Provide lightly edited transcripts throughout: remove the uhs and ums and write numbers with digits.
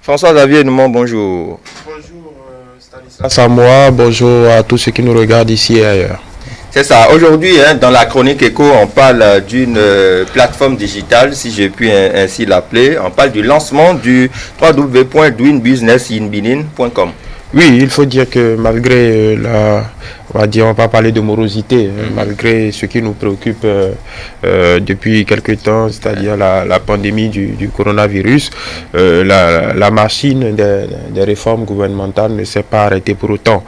François-Xavier Noumon, bonjour. Bonjour Stanislas Samoa, bonjour à tous ceux qui nous regardent ici et ailleurs. C'est ça. Aujourd'hui, dans la chronique Éco, on parle d'une plateforme digitale, si je puis ainsi l'appeler. On parle du lancement du www.doingbusinessinbenin.com. Oui, il faut dire que malgré on va pas parler de morosité, malgré ce qui nous préoccupe depuis quelques temps, c'est-à-dire la pandémie du coronavirus, la machine des réformes gouvernementales ne s'est pas arrêtée pour autant.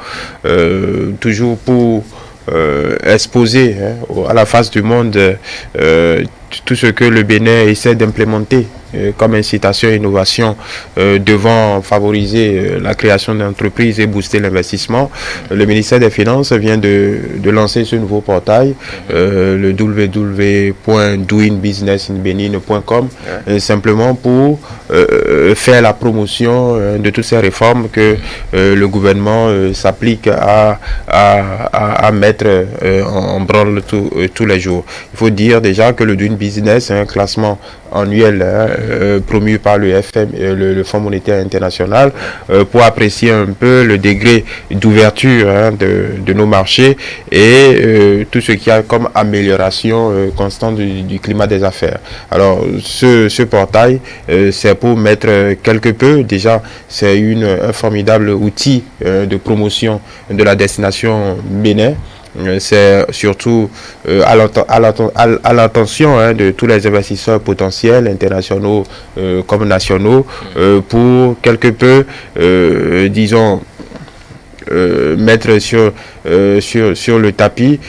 Toujours pour exposer à la face du monde tout ce que le Bénin essaie d'implémenter comme incitation et innovation devant favoriser la création d'entreprises et booster l'investissement. Le ministère des Finances vient de lancer ce nouveau portail, le www.doingbusinessinbenin.com, simplement pour faire la promotion de toutes ces réformes que le gouvernement s'applique à mettre en branle tous les jours. Il faut dire déjà que le Doing Business est un classement annuel promu par le FM, le Fonds monétaire international, pour apprécier un peu le degré d'ouverture de nos marchés et tout ce qu'il y a comme amélioration constante du climat des affaires. Alors ce portail, c'est pour mettre quelque peu, déjà c'est un formidable outil de promotion de la destination Bénin. C'est surtout à l'attention de tous les investisseurs potentiels, internationaux comme nationaux, pour quelque peu, disons, mettre sur le tapis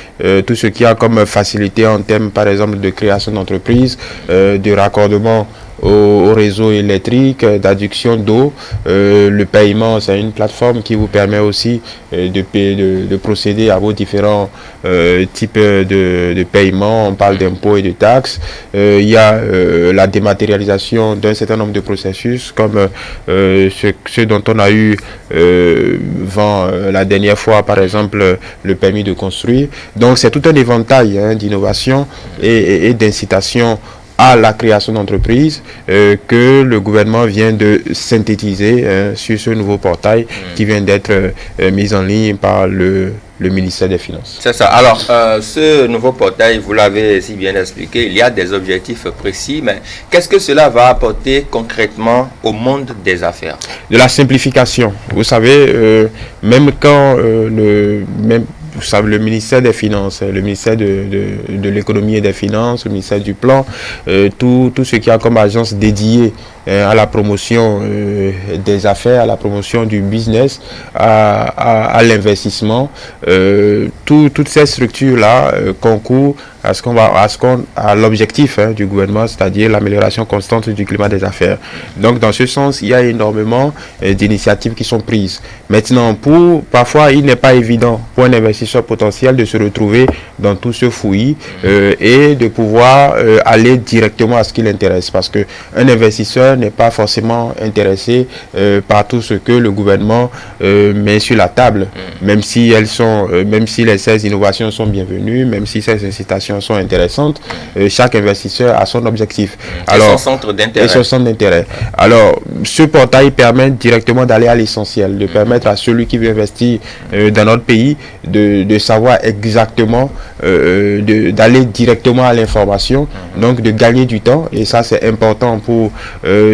tout ce qui a comme facilité en termes, par exemple, de création d'entreprise, de raccordement au réseau électrique, d'adduction d'eau. Le paiement, c'est une plateforme qui vous permet aussi de procéder à vos différents types de paiements. On parle d'impôts et de taxes. Il y a la dématérialisation d'un certain nombre de processus, comme ceux dont on a eu vent la dernière fois, par exemple le permis de construire. Donc c'est tout un éventail d'innovation et d'incitation à la création d'entreprises que le gouvernement vient de synthétiser sur ce nouveau portail qui vient d'être mis en ligne par le ministère des Finances. C'est ça. Alors, ce nouveau portail, vous l'avez si bien expliqué, il y a des objectifs précis, mais qu'est-ce que cela va apporter concrètement au monde des affaires? De la simplification. Vous savez, même quand vous savez, le ministère des Finances, le ministère de l'économie et des Finances, le ministère du Plan, tout ce qui a comme agence dédiée à la promotion des affaires, à la promotion du business, à l'investissement, toutes ces structures-là concourent à l'objectif du gouvernement, c'est-à-dire l'amélioration constante du climat des affaires. Donc, dans ce sens, il y a énormément d'initiatives qui sont prises. Maintenant, parfois, il n'est pas évident pour un investisseur potentiel de se retrouver dans tout ce fouillis et de pouvoir aller directement à ce qui l'intéresse. Parce qu'un investisseur n'est pas forcément intéressé par tout ce que le gouvernement met sur la table, même si ces innovations sont bienvenues, même si ces incitations sont intéressantes, chaque investisseur a son objectif. Alors, et son centre d'intérêt. Alors, ce portail permet directement d'aller à l'essentiel, de permettre à celui qui veut investir dans notre pays de savoir exactement, d'aller directement à l'information, donc de gagner du temps, et ça c'est important pour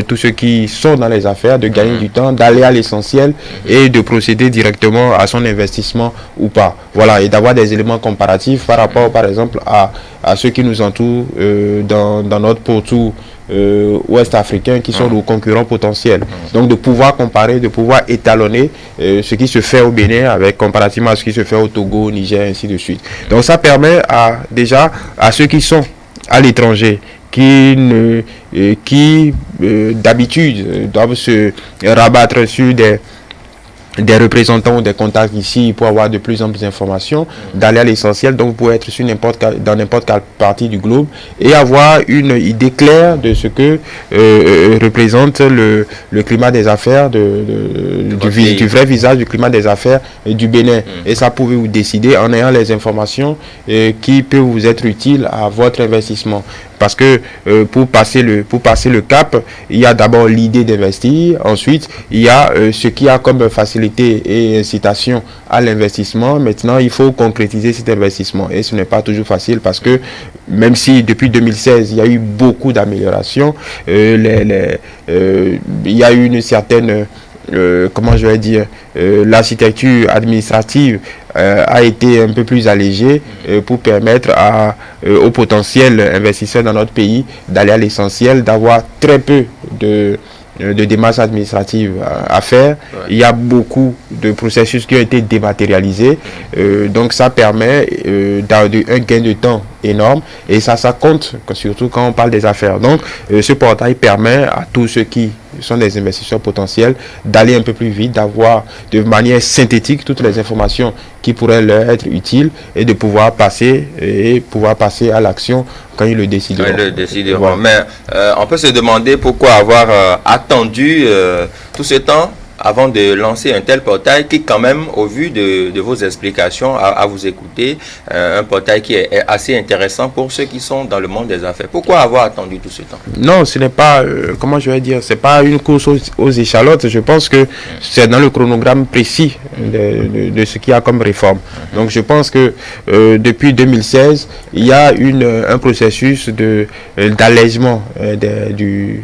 tous ceux qui sont dans les affaires, de gagner du temps, d'aller à l'essentiel et de procéder directement à son investissement ou pas. Voilà, et d'avoir des éléments comparatifs par rapport, par exemple, à ceux qui nous entourent dans notre pourtour ouest africain, qui sont nos concurrents potentiels. Donc de pouvoir comparer, de pouvoir étalonner ce qui se fait au Bénin comparativement à ce qui se fait au Togo, au Niger, ainsi de suite. Donc ça permet déjà à ceux qui sont à l'étranger, qui d'habitude doivent se rabattre sur des représentants ou des contacts ici pour avoir de plus en plus d'informations, d'aller à l'essentiel. Donc vous pouvez être dans n'importe quelle partie du globe et avoir une idée claire de ce que représente le climat des affaires, du vrai visage du climat des affaires du Bénin. Et ça pouvez vous décider en ayant les informations qui peuvent vous être utiles à votre investissement. parce que pour passer le cap, il y a d'abord l'idée d'investir, ensuite il y a ce qui a comme facilité et incitation à l'investissement. Maintenant, il faut concrétiser cet investissement et ce n'est pas toujours facile parce que même si depuis 2016 il y a eu beaucoup d'améliorations, il y a eu une certaine comment je vais dire, l'architecture administrative a été un peu plus allégée pour permettre aux potentiels investisseurs dans notre pays d'aller à l'essentiel, d'avoir très peu de démarches administratives à faire. Ouais. Il y a beaucoup de processus qui ont été dématérialisés. Donc ça permet un gain de temps énorme et ça compte, surtout quand on parle des affaires. Donc ce portail permet à tous ceux qui sont des investisseurs potentiels d'aller un peu plus vite, d'avoir de manière synthétique toutes les informations qui pourraient leur être utiles et de pouvoir passer à l'action quand ils le décideront. Quand ils le décideront. Voilà. Mais on peut se demander pourquoi avoir attendu tout ce temps avant de lancer un tel portail qui, quand même, au vu de vos explications, à vous écouter, un portail qui est assez intéressant pour ceux qui sont dans le monde des affaires. Pourquoi avoir attendu tout ce temps? Non, ce n'est pas, comment je vais dire, c'est pas une course aux échalotes. Je pense que c'est dans le chronogramme précis de ce qu'il y a comme réforme. Donc, je pense que depuis 2016, il y a un processus d'allègement du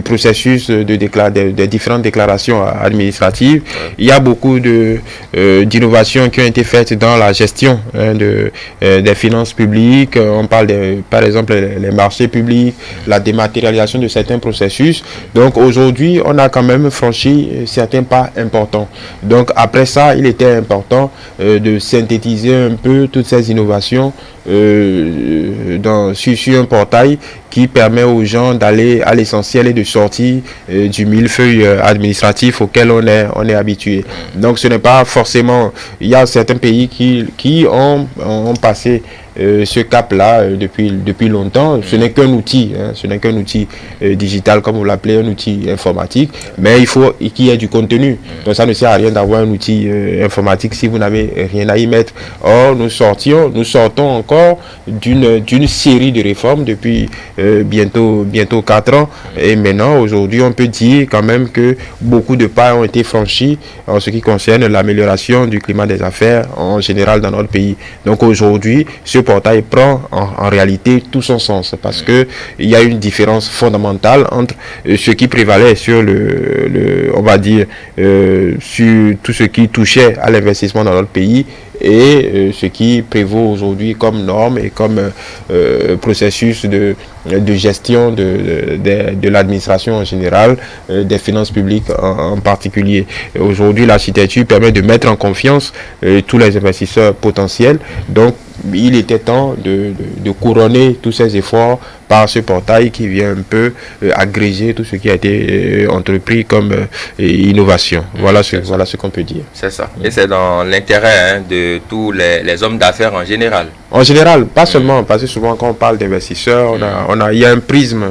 processus des différentes déclarations administratives. Ouais. Il y a beaucoup d'innovations qui ont été faites dans la gestion des finances publiques. On parle par exemple les marchés publics, la dématérialisation de certains processus. Donc aujourd'hui, on a quand même franchi certains pas importants. Donc après ça, il était important de synthétiser un peu toutes ces innovations sur un portail qui permet aux gens d'aller à l'essentiel et de sortir du millefeuille administratif auquel on est habitué. Donc ce n'est pas forcément... Il y a certains pays qui ont passé ce cap-là depuis longtemps. Ce n'est qu'un outil, ce n'est qu'un outil digital, comme vous l'appelez, un outil informatique, mais il faut qu'il y ait du contenu. Donc ça ne sert à rien d'avoir un outil informatique si vous n'avez rien à y mettre. Or, nous sortons encore d'une série de réformes depuis bientôt 4 ans. Et maintenant, aujourd'hui, on peut dire quand même que beaucoup de pas ont été franchis en ce qui concerne l'amélioration du climat des affaires en général dans notre pays. Donc aujourd'hui, ce portail prend en réalité tout son sens parce que il y a une différence fondamentale entre ce qui prévalait sur on va dire sur tout ce qui touchait à l'investissement dans notre pays et ce qui prévaut aujourd'hui comme norme et comme processus de gestion de l'administration en général, des finances publiques en particulier. Aujourd'hui, l'architecture permet de mettre en confiance tous les investisseurs potentiels. Donc, il était temps de couronner tous ces efforts par ce portail qui vient un peu agréger tout ce qui a été entrepris comme innovation. Voilà ce qu'on peut dire. C'est ça. Et c'est dans l'intérêt de tous les hommes d'affaires en général. En général, pas seulement, parce que souvent quand on parle d'investisseurs, il y a un prisme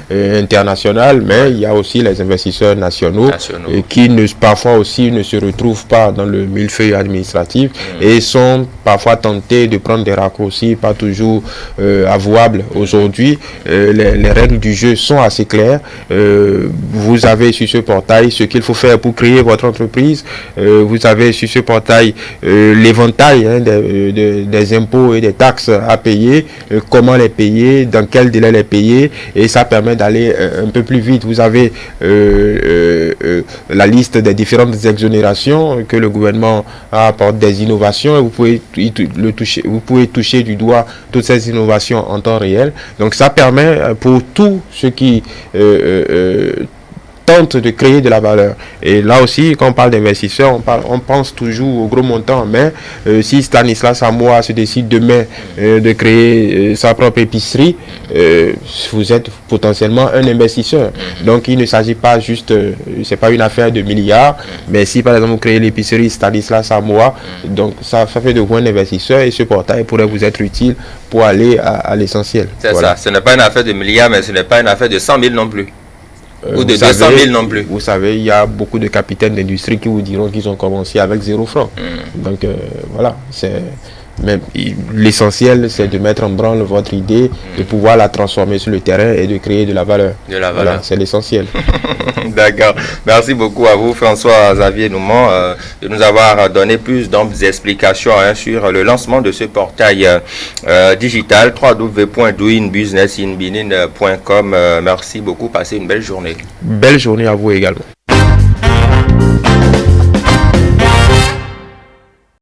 international, mais il y a aussi les investisseurs nationaux. Qui parfois aussi ne se retrouvent pas dans le millefeuille administratif et sont parfois tentés de prendre des raccourcis pas toujours avouables. Aujourd'hui, les règles du jeu sont assez claires. Vous avez sur ce portail ce qu'il faut faire pour créer votre entreprise. Vous avez sur ce portail l'éventail des impôts et des taxes à payer, comment les payer, dans quel délai les payer, et ça permet d'aller un peu plus vite. Vous avez la liste des différentes exonérations que le gouvernement apporte, des innovations, et vous pouvez toucher du doigt toutes ces innovations en temps réel. Donc ça permet pour tous ceux qui tente de créer de la valeur. Et là aussi, quand on parle d'investisseurs, on pense toujours au gros montant. Mais si Stanislas Samoa se décide demain de créer sa propre épicerie, vous êtes potentiellement un investisseur. Donc il ne s'agit pas juste, c'est pas une affaire de milliards, mais si par exemple vous créez l'épicerie Stanislas Samoa, donc ça fait de vous un investisseur et ce portail pourrait vous être utile pour aller à l'essentiel. C'est ça, ce n'est pas une affaire de milliards, mais ce n'est pas une affaire de 100 000 non plus. Ou de 200 000 non plus. Vous savez, il y a beaucoup de capitaines d'industrie qui vous diront qu'ils ont commencé avec 0 francs. Donc voilà, Mais l'essentiel, c'est de mettre en branle votre idée, de pouvoir la transformer sur le terrain et de créer de la valeur. Voilà, c'est l'essentiel. D'accord. Merci beaucoup à vous, François-Xavier Noumon, de nous avoir donné plus d'amples explications sur le lancement de ce portail digital www.doingbusinessinbenin.com. Merci beaucoup. Passez une belle journée. Belle journée à vous également.